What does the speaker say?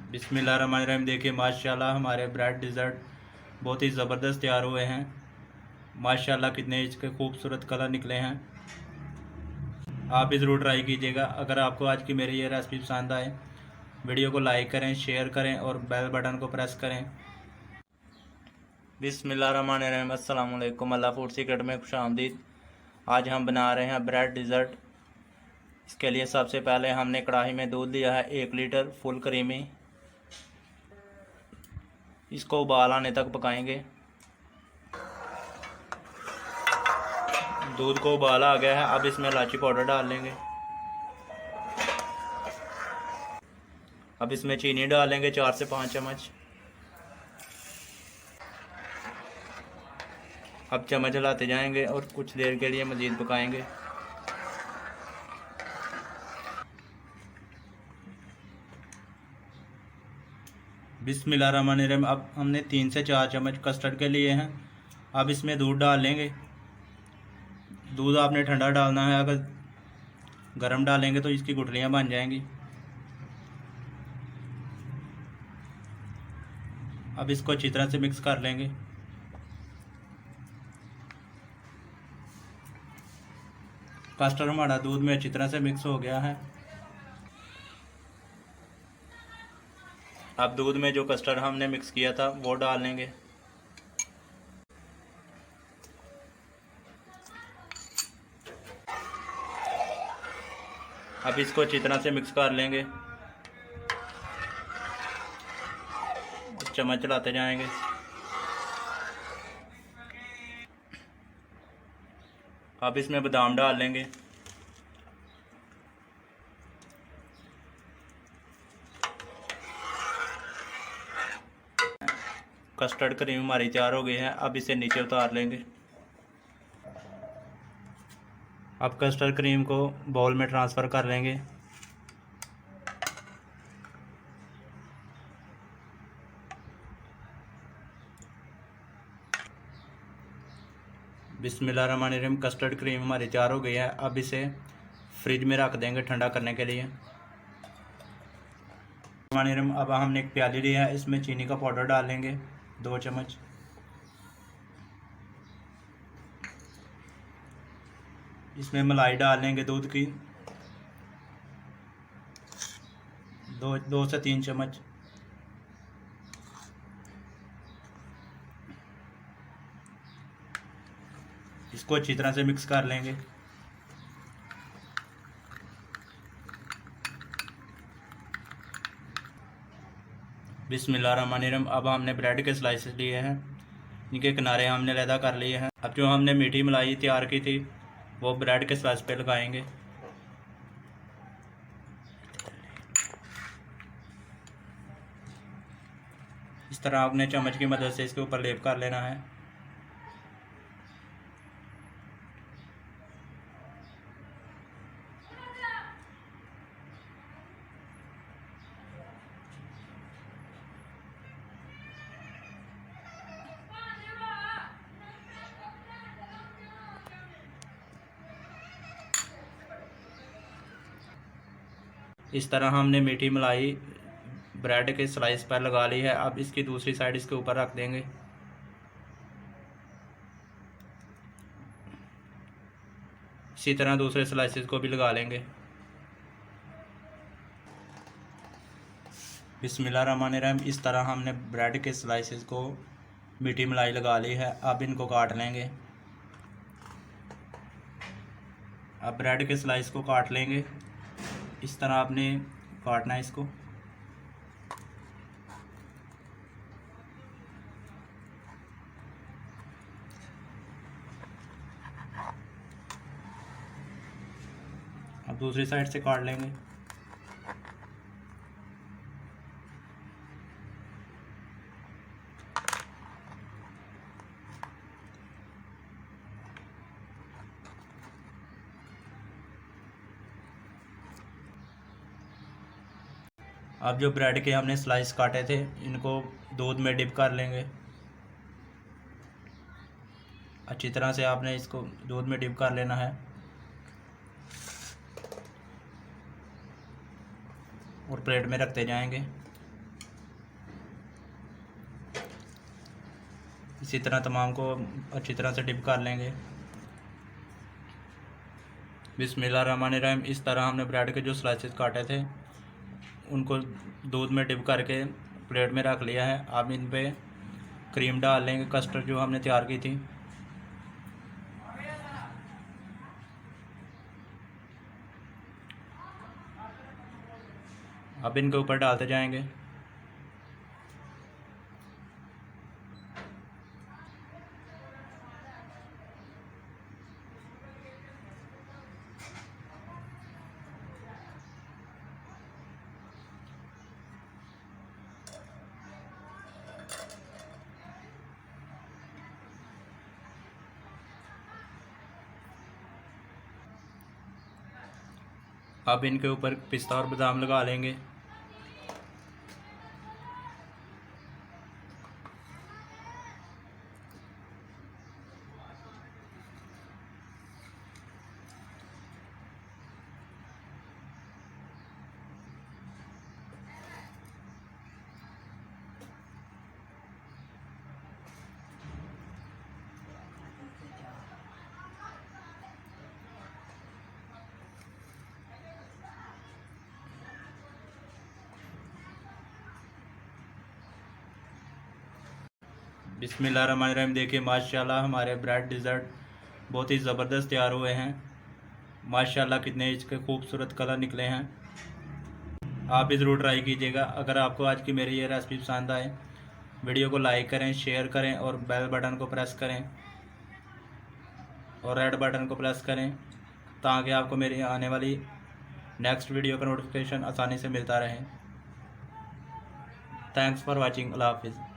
बिस्मिल्लाहिर्रहमानिर्रहीम। देखिए माशाल्लाह हमारे ब्रेड डिज़र्ट बहुत ही ज़बरदस्त तैयार हुए हैं। माशाल्लाह कितने इसके खूबसूरत कलर निकले हैं। आप भी ज़रूर ट्राई कीजिएगा। अगर आपको आज की मेरी ये रेसिपी पसंद आए, वीडियो को लाइक करें, शेयर करें और बेल बटन को प्रेस करें। बिस्मिल्लाहिर्रहमानिर्रहीम। अस्सलाम वालेकुम। अल्लाह फूड सीक्रेट में खुशामदीद। आज हम बना रहे हैं ब्रेड डिज़र्ट। इसके लिए सबसे पहले हमने कढ़ाई में दूध लिया है 1 लीटर फुल क्रीमी। इसको उबाल आने तक पकाएंगे। दूध को उबाला आ गया है, अब इसमें इलायची पाउडर डाल लेंगे। अब इसमें चीनी डालेंगे 4 से 5 चम्मच। अब चम्मच हिलाते जाएंगे और कुछ देर के लिए मज़ीद पकाएंगे। बिस्मिल्लाहिर्रहमानिर्रहीम। अब हमने 3 से 4 चम्मच कस्टर्ड के लिए हैं। अब इसमें दूध डाल लेंगे। दूध आपने ठंडा डालना है, अगर गर्म डालेंगे तो इसकी गुठलियाँ बन जाएंगी। अब इसको अच्छी तरह से मिक्स कर लेंगे। कस्टर्ड हमारा दूध में अच्छी तरह से मिक्स हो गया है। अब दूध में जो कस्टर्ड हमने मिक्स किया था वो डाल लेंगे। अब इसको अच्छी तरह से मिक्स कर लेंगे, चम्मच चलाते जाएंगे। अब इसमें बादाम डाल लेंगे। कस्टर्ड क्रीम हमारी तैयार हो गई है। अब इसे नीचे उतार लेंगे। अब कस्टर्ड क्रीम को बाउल में ट्रांसफ़र कर लेंगे। बिस्मिल्लाहिर्रहमानिर्रहीम। कस्टर्ड क्रीम हमारी तैयार हो गई है। अब इसे फ्रिज में रख देंगे ठंडा करने के लिए। अब हमने एक प्याली ली है, इसमें चीनी का पाउडर डाल लेंगे 2 चम्मच। इसमें मलाई डाल लेंगे दूध की 2 से 3 चम्मच। इसको अच्छी तरह से मिक्स कर लेंगे। बिस्मिल्लाहिर्रहमानिर्रहीम। अब हमने ब्रेड के स्लाइसेस लिए हैं, इनके किनारे हमने अलहदा कर लिए हैं। अब जो हमने मीठी मलाई तैयार की थी वो ब्रेड के स्लाइस पे लगाएंगे। इस तरह आपने चम्मच की मदद से इसके ऊपर लेप कर लेना है। इस तरह हमने मीठी मलाई ब्रेड के स्लाइस पर लगा ली है। अब इसकी दूसरी साइड इसके ऊपर रख देंगे। इसी तरह दूसरे स्लाइसेस को भी लगा लेंगे। बिस्मिल्लाहिर्रहमानिर्रहीम। इस तरह हमने ब्रेड के स्लाइसेस को मीठी मलाई लगा ली है। अब इनको काट लेंगे। अब ब्रेड के स्लाइस को काट लेंगे। इस तरह आपने काटना है इसको। अब दूसरी साइड से काट लेंगे। अब जो ब्रेड के हमने स्लाइस काटे थे इनको दूध में डिप कर लेंगे। अच्छी तरह से आपने इसको दूध में डिप कर लेना है और प्लेट में रखते जाएंगे। इसी तरह तमाम को अच्छी तरह से डिप कर लेंगे। बिस्मिल्लाहिर्रहमानिर्रहीम। इस तरह हमने ब्रेड के जो स्लाइसेस काटे थे उनको दूध में डिप करके प्लेट में रख लिया है। अब इन पे क्रीम डाल लेंगे, कस्टर्ड जो हमने तैयार की थी। अब इनके ऊपर डालते जाएंगे। अब इनके ऊपर पिस्ता और बादाम लगा लेंगे। बिस्मिल्लाहिर्रहमानिर्रहीम। देखिए माशाल्लाह हमारे ब्रेड डिज़र्ट बहुत ही ज़बरदस्त तैयार हुए हैं। माशाल्लाह कितने इसके खूबसूरत कलर निकले हैं। आप भी ज़रूर ट्राई कीजिएगा। अगर आपको आज की मेरी ये रेसिपी पसंद आए, वीडियो को लाइक करें, शेयर करें और बेल बटन को प्रेस करें और रेड बटन को प्रेस करें ताकि आपको मेरी आने वाली नेक्स्ट वीडियो का नोटिफिकेशन आसानी से मिलता रहे। Thanks for watching. अल्लाह हाफिज़।